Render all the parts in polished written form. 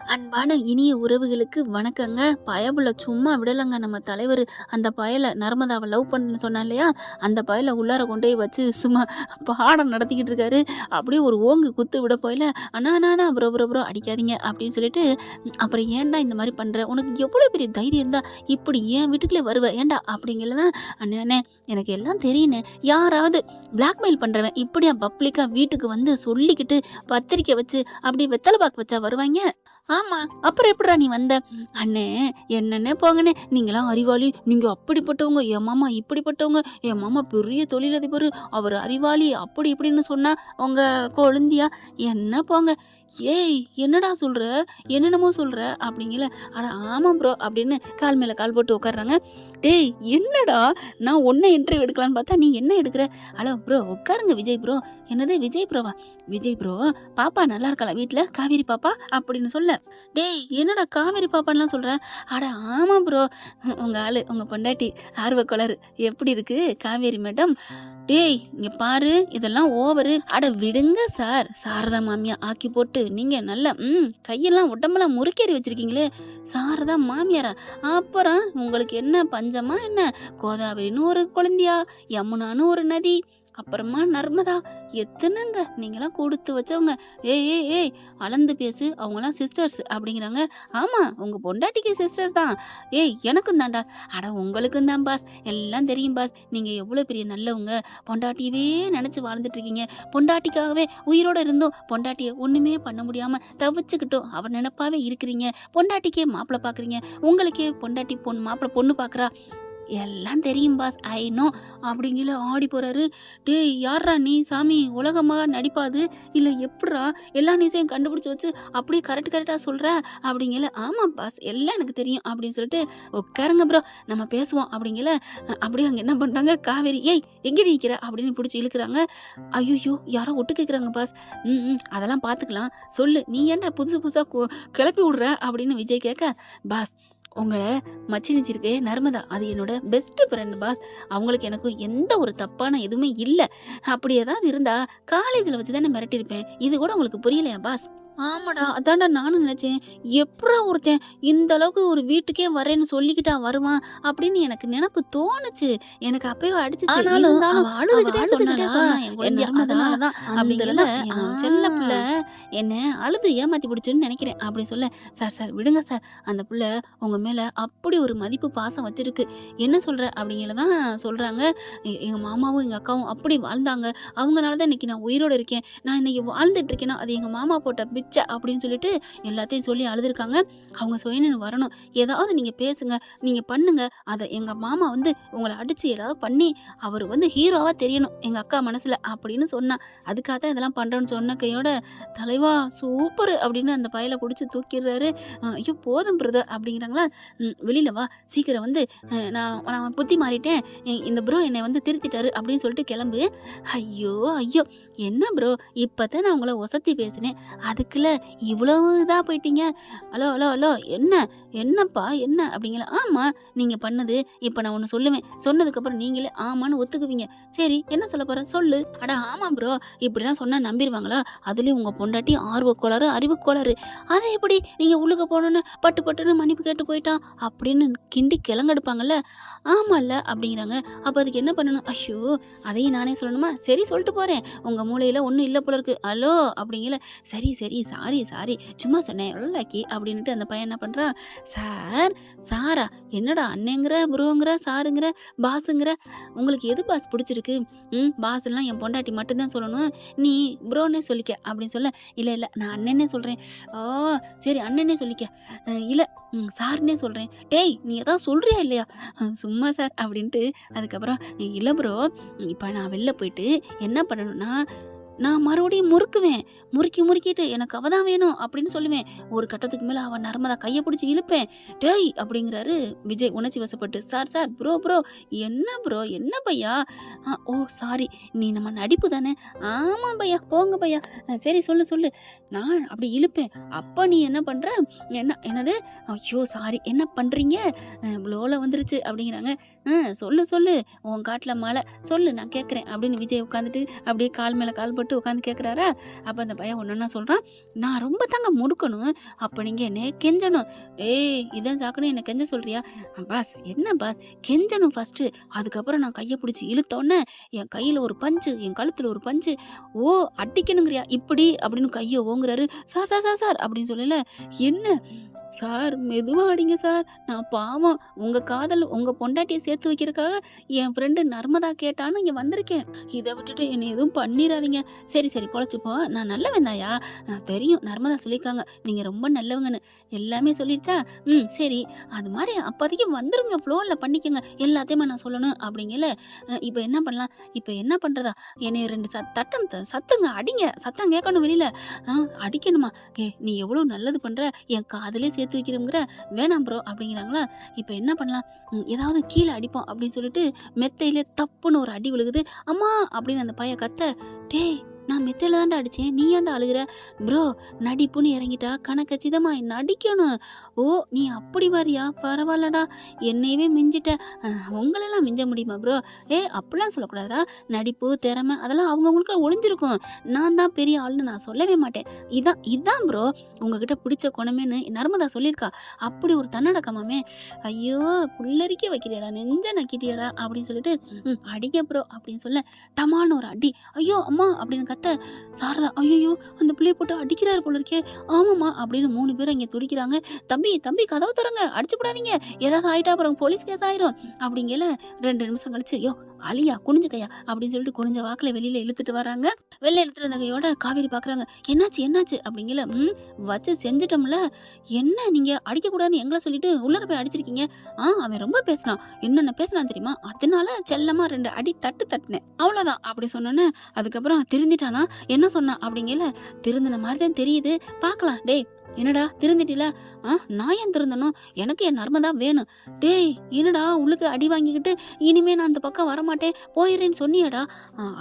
அன்பான இனிய உறவுகளுக்கு வணக்கங்க. பயபுள்ள சும்மா விடலங்க நம்ம தலைவரு. அந்த பயல நர்மதாவ லவ் பண்ணேன்னு சொன்னான் இல்லையா? அந்த பயல உள்ளார கொண்டு போய் வச்சு சும்மா பாடம் நடத்திக்கிட்டு இருக்காரு. அப்படியே ஒரு ஓங்கு குத்து விட போயில, "அண்ணா அண்ணா அண்ணா ப்ரோ ப்ரோ ப்ரோ அடிக்காதீங்க" அப்படின்னு சொல்லிட்டு, "அப்புறம் ஏன்டா இந்த மாரி பண்ற? உனக்கு எவ்வளோ பெரிய தைரியம் இருந்தா இப்படி என் வீட்டுக்குள்ளே வருவ? ஏன்டா?" அப்படிங்கிறதான், "அண்ணே அண்ணே எனக்கு எல்லாம் தெரியுண்ணே. யாராவது பிளாக்மெயில் பண்றவன் இப்படியா பப்ளிக்கா வீட்டுக்கு வந்து சொல்லிக்கிட்டு, பத்திரிக்கை வச்சு, அப்படியே வெத்தல பாக்கு வச்சா வருவாய்ங்க? ஆமா. அப்புறம் எப்புட்றா நீ வந்த? அண்ணே என்னண்ணே போங்கண்ணே. நீங்கலாம் அறிவாளி. நீங்க அப்படிப்பட்டவங்க. என் மாமா இப்படிப்பட்டவங்க. என் மாமா பெரிய தொழிலதிபரு. அவரு அறிவாளி. அப்படி இப்படின்னு சொன்னா, உங்க கொழுந்தியா? என்ன போங்க. ஏய் என்னடா சொல்ற? என்னென்னமோ சொல்ற? அப்படிங்கல. அட ஆமா ப்ரோ அப்படின்னு கால் மேல கால் போட்டு உட்கார்றாங்க. டேய் என்னடா? நான் உன்ன இன்டர்வியூ எடுக்கலான்னு பார்த்தா, நீ என்ன எடுக்குற? ஹலோ ப்ரோ உட்காருங்க விஜய் ப்ரோ. என்னது விஜய் ப்ரோவா? விஜய் ப்ரோ பாப்பா நல்லா இருக்காளா வீட்ல? காவேரி பாப்பா அப்படின்னு சொல்ல. டேய் என்னடா காவேரி பாப்பான்லாம் சொல்ற? அட ஆமா ப்ரோ. உங்க ஆளு, உங்க பொண்டாட்டி ஆர்வக்கோளாறு. எப்படி இருக்கு காவேரி மேடம்? டேய் இங்க பாரு இதெல்லாம் ஓவரு. அட விடுங்க சார். சாரதா மாமியா ஆக்கி போட்டு நீங்க நல்ல கையெல்லாம் உடம்பெல்லாம் முறுக்கேறி வச்சிருக்கீங்களே. சாரதா மாமியாரா? அப்புறம் உங்களுக்கு என்ன பஞ்சமா என்ன? கோதாவரின்னு ஒரு குழந்தையா? யமுனான்னு ஒரு நதி. அப்புறமா நர்மதா. எத்தனைங்க நீங்கலாம் கொடுத்து வச்சவங்க. ஏய் ஏய் ஏய் அளந்து பேசு. அவங்கலாம் சிஸ்டர்ஸ் அப்படிங்கிறாங்க. ஆமா உங்க பொண்டாட்டிக்கு சிஸ்டர் தான். ஏய் எனக்கும் தான்டா. அட உங்களுக்கும் தான் பாஸ். எல்லாம் தெரியும் பாஸ். நீங்க எவ்வளோ பெரிய நல்லவங்க. பொண்டாட்டியவே நினைச்சு வாழ்ந்துட்டு இருக்கீங்க. பொண்டாட்டிக்காகவே உயிரோட இருந்தும் பொண்டாட்டிய ஒண்ணுமே பண்ண முடியாம தவிச்சுக்கிட்டும் அவ நினைப்பாவே இருக்கிறீங்க. பொண்டாட்டிக்கே மாப்பிள பாக்குறீங்க. உங்களுக்கே பொண்டாட்டி பொண்ணு மாப்பிள பொண்ணு பாக்குறா. எல்லாம் தெரியும் பாஸ். ஐ நோ அப்படிங்கில ஆடி போறாரு. டேய் யார்ரா நீ சாமி? உலகமா நடிப்பாது? இல்ல எப்புட்றா எல்லா நியூஸையும் கண்டுபிடிச்சு வச்சு அப்படியே கரெக்ட்டா சொல்ற? அப்படிங்கல. ஆமா பாஸ் எல்லாம் எனக்கு தெரியும் அப்படின்னு சொல்லிட்டு, உட்காருங்க ப்ரோ நம்ம பேசுவோம் அப்படிங்கல. அப்படியே அங்க என்ன பண்றாங்க காவேரி, ஏய் எங்கடி நிக்கிற? அப்படின்னு புடிச்சு இழுக்குறாங்க. ஐய்யய்யோ! யாரோ ஒட்டு கேக்குறாங்க பாஸ். அதெல்லாம் பாத்துக்கலாம். சொல்லு நீ ஏன்டா புதுசு புதுசா கிளப்பி விடுற? அப்படின்னு விஜய் கேட்க, பாஸ் உங்க மச்சினிச்சி இருக்கே நர்மதா, அது என்னோட பெஸ்ட் ஃப்ரெண்ட் பாஸ். அவங்களுக்கு எனக்கும் எந்த ஒரு தப்பான எதுவுமே இல்ல. அப்படி ஏதாவது இருந்தா காலேஜ்ல வச்சு தானே மிரட்டியிருப்பேன். இது கூட உங்களுக்கு புரியலையா பாஸ்? ஆமாடா அதான்டா நானும் நினைச்சேன். எப்புட்றா ஒருத்தன் இந்த அளவுக்கு ஒரு வீட்டுக்கே வரேன்னு சொல்லிக்கிட்டா வருவான் அப்படின்னு எனக்கு நினைப்பு தோணுச்சு. எனக்கு அப்பயே அடிச்சுச்சு. ஆனாலும் இருந்தாலும் அவ அவ அழுதுகிட்டே அழுதுகிட்டே சொன்னாளா? சொன்னா என் என் குழந்தைய. நர்மதா அதனாலதான் அந்த அப்படிங்கல. என் ஆ செல்ல பிள்ளை என்ன அழுது ஏமாத்தி பிடிச்சுன்னு நினைக்கிறேன் அப்படின்னு சொல்ல, சார் சார் விடுங்க சார். அந்த புள்ள உங்க மேல அப்படி ஒரு மதிப்பு பாசம் வச்சிருக்கு. என்ன சொல்ற அப்படிங்கிறதான் சொல்றாங்க. எங்க மாமாவும் எங்க அக்காவும் அப்படி வாழ்ந்தாங்க. அவங்கனால தான் இன்னைக்கு நான் உயிரோட இருக்கேன். நான் இன்னைக்கு வாழ்ந்துட்டு இருக்கேன்னா அது எங்க மாமா போட்ட பிச்சை அப்படின்னு சொல்லிட்டு எல்லாத்தையும் சொல்லி அழுதுருக்காங்க. அவங்க சுயநினைவு வரணும். ஏதாவது நீங்க பேசுங்க, நீங்க பண்ணுங்க. அத எங்க மாமா வந்து உங்கள அடிச்சு ஏதாவது பண்ணி அவரு வந்து ஹீரோவா தெரியணும் எங்க அக்கா மனசுல அப்படின்னு சொன்னா. அதுக்காக தான் இதெல்லாம் பண்றேன்னு சொன்ன கையோட, தலைவா சூப்பரு அப்படின்னு அந்த பயல புடிச்சு தூக்கிடுறாரு. ஐயோ போதும் பிரதர் அப்படிங்கிறாங்களா. வெளியில வா சீக்கிரம் வந்து நான் நான் புத்தி மாறிட்டேன். இந்த ப்ரோ என்னை வந்து திருத்திட்டாரு அப்படின்னு சொல்லிட்டு கிளம்பு. ஐயோ ஐயோ என்ன ப்ரோ இப்பதான் நான் உங்கள ஒசத்தி பேசினேன். அதுக்குள்ள இவ்வளவு இதா போயிட்டீங்க. ஹலோ ஹலோ ஹலோ என்ன என்னப்பா என்ன அப்படிங்கல. ஆமா நீங்க பண்ணது. இப்ப நான் ஒண்ணு சொல்லுவேன். சொன்னதுக்கப்புறம் நீங்களே ஆமான்னு ஒத்துக்குவீங்க. சரி என்ன சொல்ல போற சொல்லு. அட ஆமா ப்ரோ இப்படிலாம் சொன்னா நம்பிருவாங்களா? அதுலயும் உங்க பொண்டாட்டி ஆர்வக்கோளாறு அறிவுக்கோளாறு. அதை எப்படி நீங்க உள்ளுக்க போனோன்னு பட்டு பட்டுன்னு மன்னிப்பு கேட்டு போயிட்டான் அப்படின்னு கிண்டி கிளங்கெடுப்பாங்கல்ல. ஆமால்ல அப்படிங்கிறாங்க. அப்ப அதுக்கு என்ன பண்ணணும்? ஐயோ அதையும் நானே சொல்லணுமா? சரி சொல்லிட்டு போறேன். உங்க மூளையில ஒண்ணும் இல்ல போல இருக்கு. ஹலோ அப்படிங்கல. சரி சரி சாரி சாரி சும்மா சொன்னேன் லக்கி அப்படின்னுட்டு அந்த பையன் என்ன பண்றான். சார் சாரா என்னடா அண்ணேங்கிற ப்ரோங்கிற சாருங்கிற பாஸுங்கிற உங்களுக்கு எது பாஸ் பிடிச்சிருக்கு? பாஸ்லாம் என் பொண்டாட்டி மட்டும்தான் சொல்லணும். நீ ப்ரோன்னே சொல்லிக்க அப்படின்னு சொல்ல. இல்ல இல்ல நான் அண்ணனே சொல்றேன். ஓ சரி அண்ணனே சொல்லிக்க. இல்ல சார்ன்னே சொல்றேன். டேய் நீ ஏதாவது சொல்றியா இல்லையா? சும்மா சார் அப்படின்ட்டு அதுக்கப்புறம் இல்ல ப்ரோ இப்ப நான் வெளில போயிட்டு என்ன பண்ணணும்னா நான் மறுபடியும் முறுக்குவேன். முறுக்கிட்டு எனக்கு அவ தான் வேணும் அப்படின்னு சொல்லுவேன். ஒரு கட்டத்துக்கு மேல அவ நர்மதா கைய பிடிச்சு இழுப்பேன். டேய் அப்படிங்கிறாரு விஜய் உணர்ச்சி வசப்பட்டு. சார் சார் ப்ரோ ப்ரோ என்ன ப்ரோ என்ன பையா? ஓ சாரி நீ நம்ம நடிப்பு தானே? ஆமா பையா போங்க பையா. சரி சொல்லு சொல்லு. நான் அப்படி இழுப்பேன். அப்ப நீ என்ன பண்ற? என்னது? ஐயோ சாரி என்ன பண்றீங்க? ப்ளோல வந்துருச்சு அப்படிங்கிறாங்க. சொல்லு சொல்லு உன் காட்டுல மழை சொல்லு நான் கேட்கிறேன் அப்படின்னு விஜய் உட்காந்துட்டு அப்படியே கால் மேல கால் போட்டு சொல்லிட்டு உட்காந்து கேட்குறாரா. அப்போ அந்த பையன் ஒன்றா சொல்கிறான், நான் ரொம்ப தாங்க முடுக்கணும், அப்போ நீங்கள் என்ன கெஞ்சணும். ஏய் இதான் சாக்குன்னு என்ன கெஞ்ச சொல்றியா? பாஸ் என்ன பாஸ், கெஞ்சணும் ஃபர்ஸ்ட்டு, அதுக்கப்புறம் நான் கையை பிடிச்சி இழுத்தோன்னே என் கையில் ஒரு பஞ்சு, என் கழுத்தில் ஒரு பஞ்சு. ஓ அடிக்கணுங்கிறியா இப்படி அப்படின்னு கையை ஓங்குறாரு. சார் சார் சார் சார் அப்படின்னு சொல்லல. என்ன சார் மெதுவா அடிங்க சார், நான் பாவம் உங்க காதல் உங்க பொண்டாட்டியை சேர்த்து வைக்கிறதுக்காக என் ஃப்ரெண்டு நர்மதா கேட்டான்னு இங்க வந்திருக்கேன். இதை விட்டுட்டு என்னை எதுவும் பண்ணிடாதீங்க. சரி சரி பொழைச்சுப்போ, நான் நல்லவன் தாயா, தெரியும் நர்மதா சொல்லியிருக்காங்க நீங்க ரொம்ப நல்லவங்கன்னு, எல்லாமே சொல்லிடுச்சா. சரி அது மாதிரி அப்போதைக்கு வந்துருங்க, ஃப்ளோர்ல பண்ணிக்கங்க, எல்லாத்தையுமே நான் சொல்லணும் அப்படிங்கல. இப்போ என்ன பண்ணலாம், இப்போ என்ன பண்றதா, என்னை ரெண்டு சத்தங்க அடிங்க, சத்தம் கேட்கணும் வெளியில. அடிக்கணுமா? நீ எவ்வளவு நல்லது பண்ற, என் காதலே சேர்த்து வைக்கிறோங்கிற, வேணாம் ப்ரோ அப்படிங்கிறாங்களா. இப்போ என்ன பண்ணலாம், ஏதாவது கீழே அடிப்போம் அப்படின்னு சொல்லிட்டு மெத்தையிலே தப்புன்னு ஒரு அடி விழுகுது. அம்மா அப்படின்னு அந்த பையன் கத்த. டேய் நான் மெத்தையில தான்டா அடிச்சேன், நீ ஏன்டா அழுகுற? ப்ரோ நடிப்புன்னு இறங்கிட்டா கணக்கச்சிதமா நடிக்கணும். ஓ நீ அப்படி வாரியா, பரவாயில்லடா, என்னையவே மிஞ்சிட்ட, உங்களெல்லாம் மிஞ்ச முடியுமா ப்ரோ? அப்படிலாம் சொல்லக்கூடாதுடா, நடிப்பு திறமை அதெல்லாம் அவங்கவுங்களுக்கு ஒளிஞ்சிருக்கும், நான் தான் பெரிய ஆள்னு நான் சொல்லவே மாட்டேன். இதான் ப்ரோ உங்ககிட்ட பிடிச்ச குணமேன்னு நர்மதா சொல்லியிருக்கா. அப்படி ஒரு தன்னடக்கமாமே. ஐயோ புல்லரிக்க வைக்கிறியடா, நெஞ்ச நக்கிட்டியடா அப்படின்னு சொல்லிட்டு அடிக்க ப்ரோ அப்படின்னு சொல்ல டமான்னு ஒரு அடி. ஐயோ அம்மா அப்படின்னு கத்த. சாரதா ஐயோ அந்த பிள்ளைய போட்டு அடிக்கிறாரு போல இருக்கே. ஆமாம்மா அப்படின்னு 3 பேரும் இங்க துடிக்கிறாங்க. தம்பி தம்பி கதவை திறங்க, அடிச்சு போடாதீங்க, ஏதாவது ஆயிட்டா அப்புறம் போலீஸ் கேஸ் ஆயிரும் அப்படிங்கல. 2 நிமிஷம் கழிச்சு யோ அழியா குனிஞ்சு கையா அப்படின்னு சொல்லிட்டு குனிஞ்ச வாக்குல வெளியில இழுத்துட்டு வராங்க. வெளில எடுத்துட்டு வந்த கையோட காவேரி பாக்குறாங்க. என்னாச்சு என்னாச்சு அப்படிங்கல. வச்சு செஞ்சுட்டோம்ல, என்ன நீங்க அடிக்க கூடாதுன்னு எங்களை சொல்லிட்டு உள்ளர போய் அடிச்சிருக்கீங்க. அவன் ரொம்ப பேசுறான், என்னென்ன பேசுறான் தெரியுமா, அதனால செல்லமா 2 அடி தட்டுனேன், அவ்வளவுதான் அப்படி சொன்னோன்னு. அதுக்கப்புறம் திருந்திட்டானா, என்ன சொன்னா அப்படிங்கல. திருந்தின மாதிரி தான் தெரியுது, பாக்கலாம். டேய் என்னடா திருந்திட்டில? நான் ஏன் திருந்தணும், எனக்கு என் நர்மதா வேணும். டேய் என்னடா உள்ளுக்கு அடி வாங்கிக்கிட்டு இனிமே நான் அந்த பக்கம் வரமாட்டேன் போயிடுறேன்னு சொன்னியடா.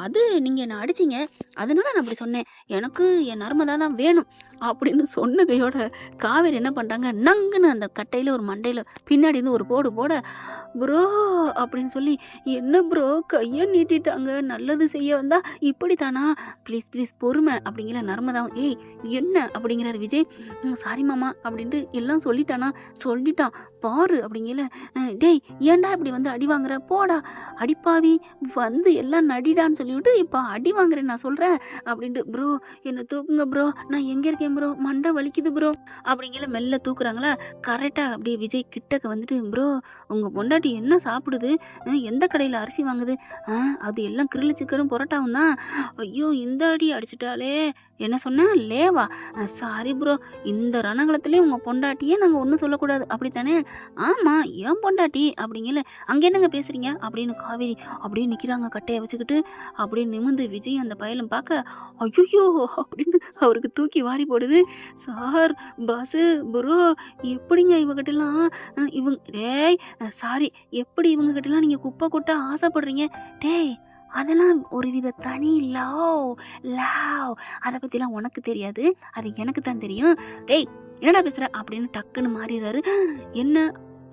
அது நீங்க என்ன அடிச்சிங்க, அதனால நான் அப்படி சொன்னேன், எனக்கு என் நர்மதா தான் வேணும் அப்படின்னு சொன்னதையோட காவேரி என்ன பண்றாங்க, நங்குன்னு அந்த கட்டையில ஒரு மண்டையில பின்னாடி இருந்து ஒரு போடு போட, ப்ரோ அப்படின்னு சொல்லி, என்ன ப்ரோ கையை நீட்டிட்டாங்க, நல்லது செய்ய வந்தா இப்படித்தானா, ப்ளீஸ் ப்ளீஸ் பொறுமை அப்படிங்கிற நர்மதாவும். ஏய் என்ன அப்படிங்கிறாரு விஜய். சாரி மாமா அப்படின்ட்டு எல்லாம் சொல்லிட்டான் பாரு அப்படிங்கல. டேய் ஏன்டா இப்படி வந்து அடி வாங்குற, போடா அடிப்பாவி, வந்து எல்லாம் நடிடான்னு சொல்லிவிட்டு இப்போ அடி வாங்குறேன் நான் சொல்றேன் அப்படின்ட்டு. ப்ரோ என்ன தூக்குங்க ப்ரோ, நான் எங்க இருக்கேன் ப்ரோ, மண்டை வலிக்குது ப்ரோ அப்படிங்கல. மெல்ல தூக்குறாங்களா. கரெக்டா அப்படியே விஜய் கிட்டக்க வந்துட்டு, ப்ரோ உங்க பொண்டாட்டி என்ன சாப்பிடுது, எந்த கடையில அரிசி வாங்குது, அது எல்லாம் கிரில் சிக்கனும் பொரோட்டாவும் தான். ஐயோ இந்த அடி அடிச்சுட்டாலே, என்ன சொன்ன லேவா, சாரி ப்ரோ, இந்த ரணங்களத்திலே உங்க பொண்டாட்டியே நாங்க ஒன்றும் சொல்லக்கூடாது அப்படித்தானே. ஆமா ஏன் பொண்டாட்டி அப்படிங்கல. அங்க என்னங்க பேசுறீங்க அப்படின்னு காவேரி அப்படியே நிக்கிறாங்க கட்டையை வச்சுக்கிட்டு. அப்படியே நிமிந்து விஜய் அந்த பயலம் பார்க்க, ஐயோ அப்படின்னு அவருக்கு தூக்கி வாரி போடுது. சார் பஸ் ப்ரோ எப்படிங்க இவங்கிட்டலாம் டேய் சாரி, எப்படி இவங்ககிட்டலாம் நீங்க குப்பை கொட்ட ஆசைப்படுறீங்க? டேய் அதெல்லாம் ஒரு வித தனி லவ், அதை பத்திலாம் உனக்கு தெரியாது, அது எனக்கு தான் தெரியும். டேய் என்னடா பேசுற அப்படின்னு டக்குன்னு மாறிடுறாரு. என்ன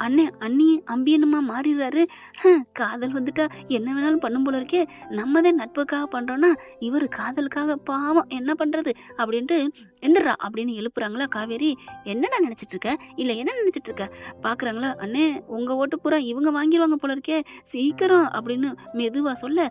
அண்ணே அண்ணி அம்பியனுமா மாறிடுறாரு. காதல் வந்துட்டா என்ன வேணாலும் பண்ணும் போல இருக்கே, நம்ம தான் நட்புக்காக பண்றோம்னா இவர் காதலுக்காக பாவம் என்ன பண்றது அப்படின்ட்டு எந்திரா அப்படின்னு எழுப்புறாங்களா. காவேரி என்னடா நினைச்சிட்டு இருக்க, இல்ல என்ன நினைச்சிட்டு இருக்க பாக்குறாங்களா. அண்ணே உங்க ஓட்டு பூரா இவங்க வாங்கிடுவாங்க போல இருக்கே, சீக்கிரம் அப்படின்னு மெதுவா சொல்ல.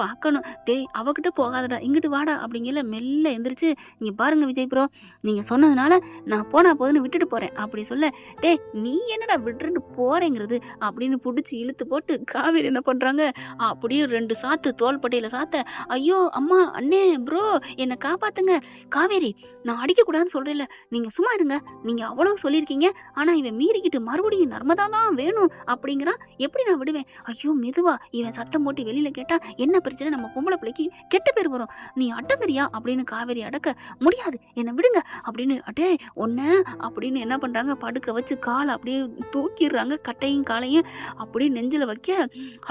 பார்க்கணும். டேய் அவகிட்ட போகாதடா, இங்கிட்டு வாடா அப்படிங்கல. மெல்ல எந்திரிச்சு, இங்க பாருங்க விஜய் ப்ரோ, நீங்க சொன்னதுனால நான் போனா போதுன்னு விட்டுட்டு போறேன் அப்படி சொல்ல. டேய் நீ என்னடா விட்டுட்டு போறேங்கிறது அப்படின்னு புடிச்சு இழுத்து போட்டு காவேரி என்ன பண்றாங்க, அப்படியே 2 சாத்து தோள்பட்டையில சாத்த. ஐயோ அம்மா அண்ணே ப்ரோ என்னை காப்பாத்துங்க. காவேரி நான் அடிக்க கூடாதுன்னு சொல்றேன்ல, நீங்க சும்மா இருங்க, நீங்க அவ்வளவு சொல்லியிருக்கீங்க, ஆனா இவன் மீறிக்கிட்டு மறுபடியும் நர்மதா தான் வேணும் அப்படிங்கிறான், எப்படி நான் விடுவேன்? ஐயோ மெதுவா, இவன் சத்தம் போட்டு வெளியில கேட்டா என்ன பிரச்சனை, நம்ம பொம்பளை பிள்ளைக்கு கெட்ட பேர் வரும், நீ அடங்குறியா அப்படின்னு காவேரி அடக்க. முடியாது என்னை விடுங்க அப்படின்னு. அடே ஒன்ன அப்படின்னு என்ன பண்றாங்க, படுக்க வச்சு காலை அப்படியே தூக்கிடுறாங்க கட்டையும் காலையும் அப்படியே நெஞ்சில வைக்க,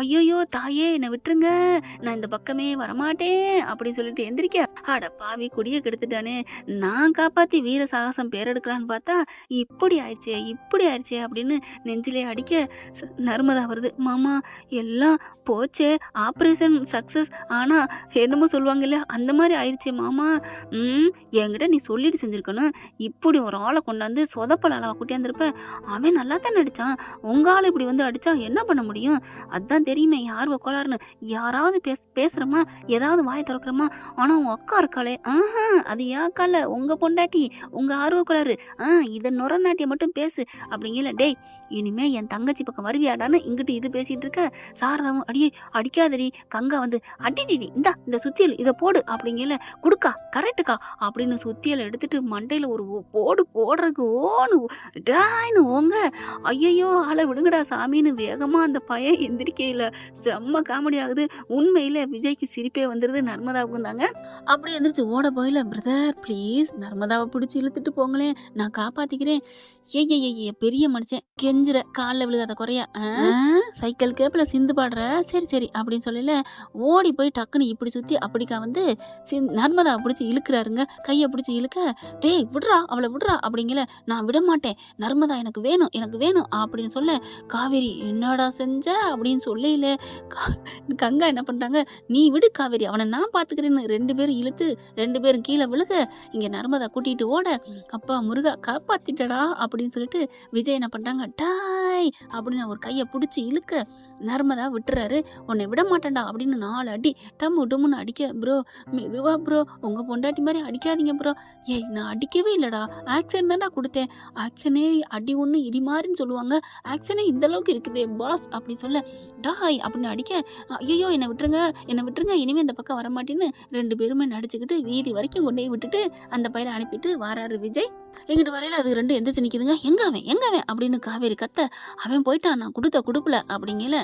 ஐயோ தாயே என்னை விட்டுருங்க, நான் இந்த பக்கமே வரமாட்டேன் அப்படின்னு சொல்லிட்டு எந்திரிக்க, அட பாவி குடிய கெடுத்துட்டானே, நான் காப்பாத்தி வீர சாகசம் பேரெடுக்கலான்னு பார்த்தா இப்படி ஆயிடுச்சே அப்படின்னு நெஞ்சிலே அடிக்க நர்மதா வருது. மாமா எல்லாம் போச்சே, ஆப்ரேஷன் சக்சஸ், ஆனா என்னமோ சொல்லுவாங்க இல்லையா அந்த மாதிரி ஆயிடுச்சே மாமா. என்கிட்ட நீ சொல்லிட்டு செஞ்சிருக்கணும். இப்படி ஒரு ஆளை கொண்டாந்து சொதப்பல் அளவா கூட்டியாந்துருப்ப. அவன் நல்லா தான் நடிச்சான், உங்க ஆள் இப்படி வந்து அடிச்சா என்ன பண்ண முடியும்? அதான் தெரியுமே ஆர்வ கோளாறுன்னு. யாராவது பேசுறோமா, ஏதாவது வாயை திறக்கிறோமா, ஆனா உங்க அக்கா இருக்காளே, அது ஏன் அக்கா இல்ல, உங்க பொண்டாட்டி, உங்க ஆர்வ கோளாறு, இதை நுரநாட்டிய மட்டும் பேசு அப்படிங்கல. டேய் இனிமே என் தங்கச்சி பக்கம் வருவியாடான்னு இங்கிட்டு இது பேசிட்டு இருக்க. சாரதாவும் அடியே அடிக்காதடி, கங்கா வந்து அடிடி, இந்த சுத்தியல் இதை போடு அப்படிங்கல, குடுக்கா கரெக்டுக்கா அப்படின்னு சுத்தியலை எடுத்துட்டு மண்டையில ஒரு போடு போடுறதுக்கு டாய்னு ஓங்க. ஐயையோ ஆளை விடுங்கடா சாமின்னு வேகமா அந்த பையன் எந்திரிக்கையில செம்ம காமெடி ஆகுது. உண்மையில விஜய்க்கு சிரிப்பே வந்துருது, நர்மதாவுக்கும் தாங்க. அப்படி எந்திரிச்சு ஓட போயில, பிரதர் ப்ளீஸ் நர்மதாவை பிடிச்சி இழுத்துட்டு போங்களேன், நான் காப்பாத்திக்கிறேன். ஏய் பெரிய மனுஷன் கெஞ்சுற, காலில் விழுகாத குறையா, சைக்கிள் கேப்ல சிந்து பாடுற, சரி அப்படின்னு சொல்லல ஓடி போய் டக்குன்னு இப்படி சுத்தி அப்படிக்கா வந்து நர்மதாவை பிடிச்சி இழுக்கிறாருங்க. கையை பிடிச்சி இழுக்க, டேய் விடுறா அவளை விடுறா அப்படிங்கல. நான் விட மாட்டேன், நர்மதா எனக்கு வேணும் அப்படின்னு சொல்ல, காவேரி என்னடா செஞ்ச அப்படின்னு சொல்லல. கங்கா என்ன பண்றாங்க, நீ விடு காவேரி, அவனை நான் பாத்துக்கிறேன்னு 2 பேரும் இழுத்து 2 பேரும் கீழே விழுக, இங்க நர்மதா கூட்டிட்டு ஓட, அப்பா முருகா காப்பாத்திட்டடா அப்படின்னு சொல்லிட்டு விஜய் என்ன பண்றாங்க, டாய் அப்படின்னு ஒரு கையை பிடிச்சி இழுக்க, நர்மதா விட்டுறாரு. உன்னை விட மாட்டேன்டா அப்படின்னு 4 அடி டம்மு டும்முன்னு அடிக்க. ப்ரோ மெதுவா ப்ரோ, உங்க பொண்டாட்டி மாதிரி அடிக்காதீங்க ப்ரோ. ஏய் நான் அடிக்கவே இல்லடா, ஆக்சன் தான்டா கொடுத்தேன், ஆக்சனே அடி ஒண்ணு இடி மாதிரின்னு சொல்லுவாங்க, ஆக்சனே இந்த அளவுக்கு இருக்குதே பாஸ் அப்படின்னு சொல்ல, டாய் அப்படின்னு அடிக்க, ஐயோ என்னை விட்டுருங்க இனிமே இந்த பக்கம் வரமாட்டேன்னு 2 பேருமே நடிச்சுக்கிட்டு வீதி வரைக்கும் கொண்டு போய் விட்டுட்டு அந்த பையனை அனுப்பிட்டு வாராரு விஜய். எங்கிட்டு வரையில அது 2 எந்திரிச்சு நிக்குதுங்க. எங்க அவன் அப்படின்னு காவேரி கத்த, அவன் போயிட்டான், நான் கொடுத்த குடுப்புல அப்படிங்கல.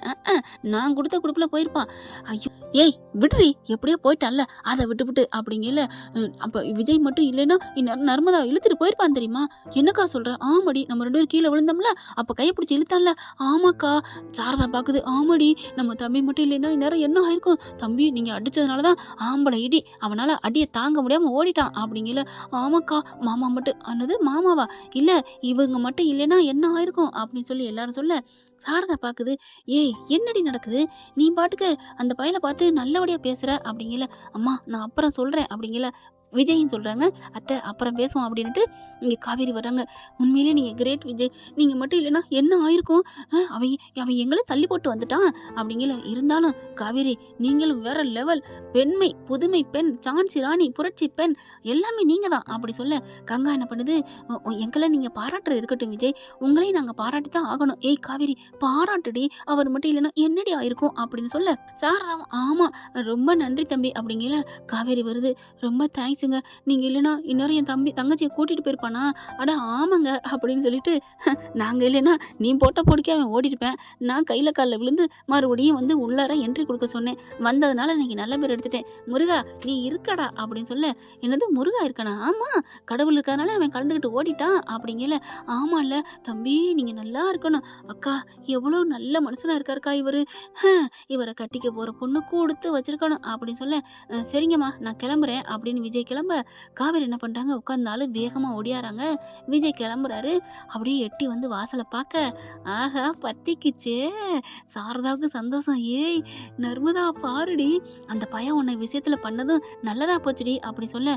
நான் கொடுத்த குடுப்புல போயிருப்பான். ஐயோ ஏய் விடுறி, எப்படியோ போயிட்டான்ல அதை விட்டு அப்படிங்கல. அப்ப விஜய் மட்டும் இல்லைன்னா நர்மதா இழுத்துட்டு போயிருப்பான் தெரியுமா. என்னக்கா சொல்ற? ஆமாடி, நம்ம 2 பேரும் கீழே விழுந்தோம்ல, அப்ப கையை பிடிச்சி இழுத்தான்ல. ஆமாக்கா. சாரதா பாக்குது, ஆமாடி நம்ம தம்பி மட்டும் இல்லைன்னா இந்நேரம் என்ன ஆயிருக்கும், தம்பி நீங்க அடிச்சதுனாலதான் ஆம்பளை இடி, அவனால அடியை தாங்க முடியாம ஓடிட்டான் அப்படிங்கல. ஆமாக்கா. மாமா மட்டும், அன்னது மாமாவா, இல்ல இவங்க மட்டும் இல்லைன்னா என்ன ஆயிருக்கும் அப்படின்னு சொல்லி எல்லாரும் சொல்ல, சாரதா பாக்குது, ஏய் என்னடி நடக்குது, நீ பாட்டுக்கு அந்த பையனை பார்த்து நல்லபடியா பேசுற அப்படிங்கல. அம்மா நான் அப்புறம் சொல்றேன் அப்படிங்கல. விஜயும் சொல்றாங்க, அத்தை அப்புறம் பேசுவோம் அப்படின்ட்டு இங்க காவேரி வர்றாங்க. உண்மையிலே நீங்க கிரேட் விஜய், நீங்க மட்டும் இல்லைன்னா என்ன ஆயிருக்கும், அவன் எங்களை தள்ளி போட்டு வந்துட்டான் அப்படிங்கல. இருந்தாலும் காவேரி நீங்களும் வேற லெவல், பெண்மை புதுமை பெண், சான்சி ராணி, புரட்சி பெண், எல்லாமே நீங்க தான் அப்படி சொல்ல, கங்கா என்ன பண்ணுது, எங்களை நீங்க பாராட்டுறது இருக்கட்டும் விஜய், உங்களையும் நாங்க பாராட்டி தான் ஆகணும். ஏய் காவேரி பாராட்டுடி, அவர் மட்டும் இல்லைன்னா என்னடி ஆயிருக்கும் அப்படின்னு சொல்ல, சாரதாவும் ஆமா ரொம்ப நன்றி தம்பி அப்படிங்கல. காவேரி வருது, ரொம்ப தேங்க்ஸுங்க, நீங்க இல்லைன்னா இன்னொரு என் தங்கச்சியை கூட்டிட்டு போயிருப்பானா. அட ஆமாங்க அப்படின்னு சொல்லிட்டு, நாங்க இல்லைன்னா நீ போட்ட போடிக்கே அவன் ஓடிருப்பேன், நான் கையில காலில் விழுந்து மறுபடியும் வந்து உள்ளார என்ட்ரி கொடுக்க சொன்னேன், வந்ததுனால இன்னைக்கு நல்ல பேர் எடுத்துட்டேன், முருகா நீ இருக்கடா அப்படின்னு சொல்ல. என்னது முருகா இருக்கானா? ஆமா கடவுள் இருக்கிறதுனால அவன் கலந்துக்கிட்டு ஓடிட்டான் அப்படிங்கல. ஆமா இல்ல தம்பி நீங்க நல்லா இருக்கணும், அக்கா எவ்வளவு நல்ல மனுஷனா இருக்காருக்கா இவரு, இவரை கட்டிக்க போற பொண்ணு கொடுத்து வச்சிருக்கணும் அப்படின்னு சொல்ல, சரிங்கம்மா நான் கிளம்புறேன் அப்படின்னு விஜய் கிளம்ப, காவேரி என்ன பண்றாங்க, உட்கார்ந்தாலும் வேகமா ஓடியாராங்க. விஜய் கிளம்புறாரு. அப்படியே எட்டி வந்து வாசலை பார்க்க, ஆஹா பத்திக்குச்சே. சாரதாவுக்கு சந்தோஷம். ஏய் நர்மதா பாருடி, அந்த பையன் உன்னை விஷயத்துல பண்ணதும் நல்லதா போச்சுடி அப்படி சொல்ல,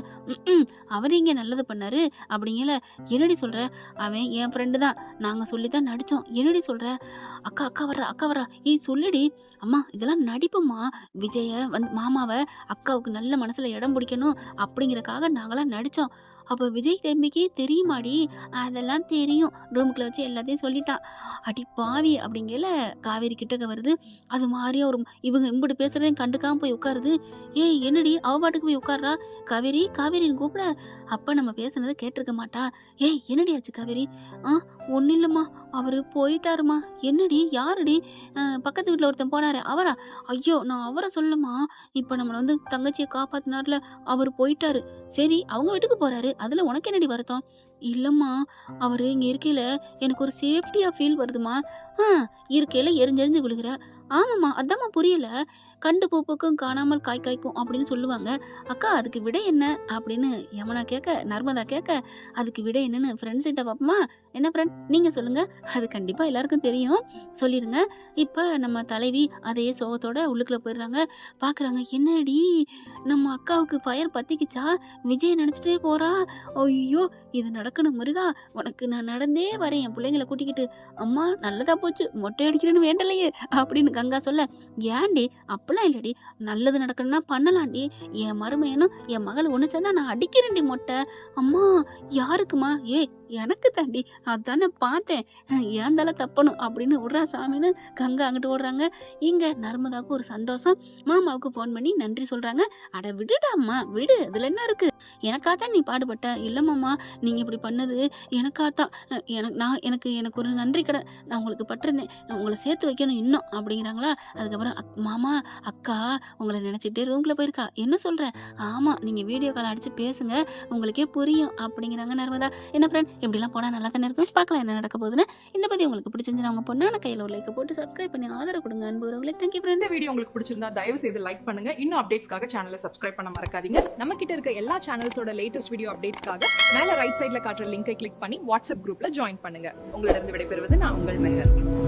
அவர் இங்க நல்லது பண்ணாரு அப்படிங்கல. என்னடி சொல்ற, அவன் என் ஃப்ரெண்டு தான், நாங்க சொல்லித்தான் நடிச்சோம், என்னடி சொல்ற, அக்கா வர்றா, ஏய் சொல்லுடி. அம்மா இதெல்லாம் நடிப்புமா, விஜய வந்து மாமாவை அக்காவுக்கு நல்ல மனசுல இடம் பிடிக்கணும் அப்படிங்கறக்காக நாங்களாம் நடிச்சோம். அப்ப விஜய் தம்பிக்கு தெரியுமாடி? அதெல்லாம் தெரியும், ரூமுக்குள்ள வச்சு எல்லாத்தையும் சொல்லிட்டான். அடி பாவி அப்படிங்கல. காவேரி கிட்டக்க வருது. அது மாதிரியா ஒரு இவங்க இம்புட்டு பேசுறதையும் கண்டுக்காம போய் உட்காருது. ஏய் என்னடி அவ பாட்டுக்கு போய் உட்கார்றா, காவேரின்னு கூப்பிட. அப்ப நம்ம பேசுனதை கேட்டிருக்க மாட்டா. ஏய் என்னடி ஆச்சு காவேரி? ஒன்னும் இல்லம்மா, அவரு போயிட்டாருமா. என்னடி யாருடி? பக்கத்து வீட்டுல ஒருத்தன் போனாரு அவரா? ஐயோ நான் அவரை சொல்லுமா, இப்ப நம்மள வந்து தங்கச்சியை காப்பாத்தினார்ல, அவரு போயிட்டாரு. சரி அவங்க வீட்டுக்கு போறாரு, அதுல உனக்கு என்னடி வருத்தம்? இல்லம்மா, அவரு இங்க இருக்கையில எனக்கு ஒரு சேஃப்டியா ஃபீல் வருதுமா. ஆ, இருக்கையில எரிஞ்செரிஞ்சு விழுகுற. ஆமாம்மா, அதாம்மா புரியல. "கண்டு பூ பூக்கும் காணாமல் காய் காய்க்கும்" அப்படின்னு சொல்லுவாங்க. அக்கா அதுக்கு விடை என்ன? அப்படின்னு யமுனா கேட்க, நர்மதா கேட்க, அதுக்கு விடை என்னன்னு ஃப்ரெண்ட்ஸ் கிட்ட பாப்போமா? என்ன ஃப்ரெண்ட் நீங்க சொல்லுங்க. அது கண்டிப்பா எல்லாருக்கும் தெரியும். சொல்லிருங்க. இப்ப நம்ம தலைவி அதே சோகத்தோட உள்ளுக்குள்ள போயிடுறாங்க. பாக்குறாங்க, என்னடி நம்ம அக்காவுக்கு ஃபயர் பத்திக்கிச்சா? விஜய நெனச்சுட்டே போறா. ஐயோ! இது நடக்கணும் முருகா! உனக்கு நான் நடந்தே வரேன் என் புள்ளைங்கள கூட்டிக்கிட்டு. அம்மா நல்லதா போச்சு. மொட்டை அடிக்கிறேன்னு வேண்டலையே! அப்படின்னு கங்கா சொல்ல, ஏன்டி? அப்பல்லாம் இல்லடி. நல்லது நடக்கணும்னா பண்ணலாம்டி. என் மருமகனும் என் மகளும் ஒண்ணு சேர்ந்தா நான் அடிக்கிறேன்டி மொட்டை. அம்மா யாருக்கும்மா? ஏய் எனக்கு தாண்டி. அதானே பார்த்தேன். ஏன் தல தப்பணும் அப்படின்னு விட்றா சாமின்னு கங்கா அங்கிட்டு ஓடுறாங்க. இங்க நர்மதாவுக்கு ஒரு சந்தோஷம். மாமாவுக்கு ஃபோன் பண்ணி நன்றி சொல்றாங்க. அட விடுடா அம்மா விடு. இதுல என்ன இருக்கு? எனக்காகத்தான் நீ பாடுபட்ட. இல்ல மாமா, நீங்க இப்படி பண்ணது எனக்காகத்தான். எனக்கு எனக்கு ஒரு நன்றி கடன் நான் உங்களுக்கு பட்டிருந்தேன். நான் உங்கள சேர்த்து வைக்கணும் இன்னும் அப்படிங்கிறாங்களா. அதுக்கப்புறம் மாமா, அக்கா உங்கள நினைச்சுட்டே ரூம்குள்ள போயிருக்கா. என்ன சொல்ற? ஆமா, நீங்க வீடியோ கால் அடிச்சு பேசுங்க. உங்களுக்கே புரியும் அப்படிங்கிறாங்க நர்மதா. என்ன ஃப்ரெண்ட் இப்படிலாம் போனா நல்லா தானே இருக்கும். பார்க்கலாம் என்ன நடக்க போகுதுன்னு. இந்த பதிவு உங்களுக்கு பிடிச்சிருந்துச்சுன்னா உங்க பொண்ணான கையில ஒரு லைக் போட்டு சப்ஸ்கிரைப் பண்ணி ஆதரவு கொடுங்க அன்பு உறவுகளே. Thank you friend. இந்த வீடியோ உங்களுக்கு பிடிச்சிருந்தா தயவு செய்து லைக் பண்ணுங்க. இன்னும் அப்டேட்ஸ்க்காக சேனலை சப்ஸ்கிரைப் பண்ண மறக்காதீங்க. நம்ம கிட்ட இருக்க எல்லா சேனல்ஸோட லேட்டஸ்ட் வீடியோ அப்டேட்ஸ்க்காக மேல ரைட் சைடுல காட்டுற லிங்கை கிளிக் பண்ணி வாட்ஸ்அப் குரூப்ல ஜாயின் பண்ணுங்க. உங்களிடம் விடைபெறுவது நான் உங்கள் மெஹர்.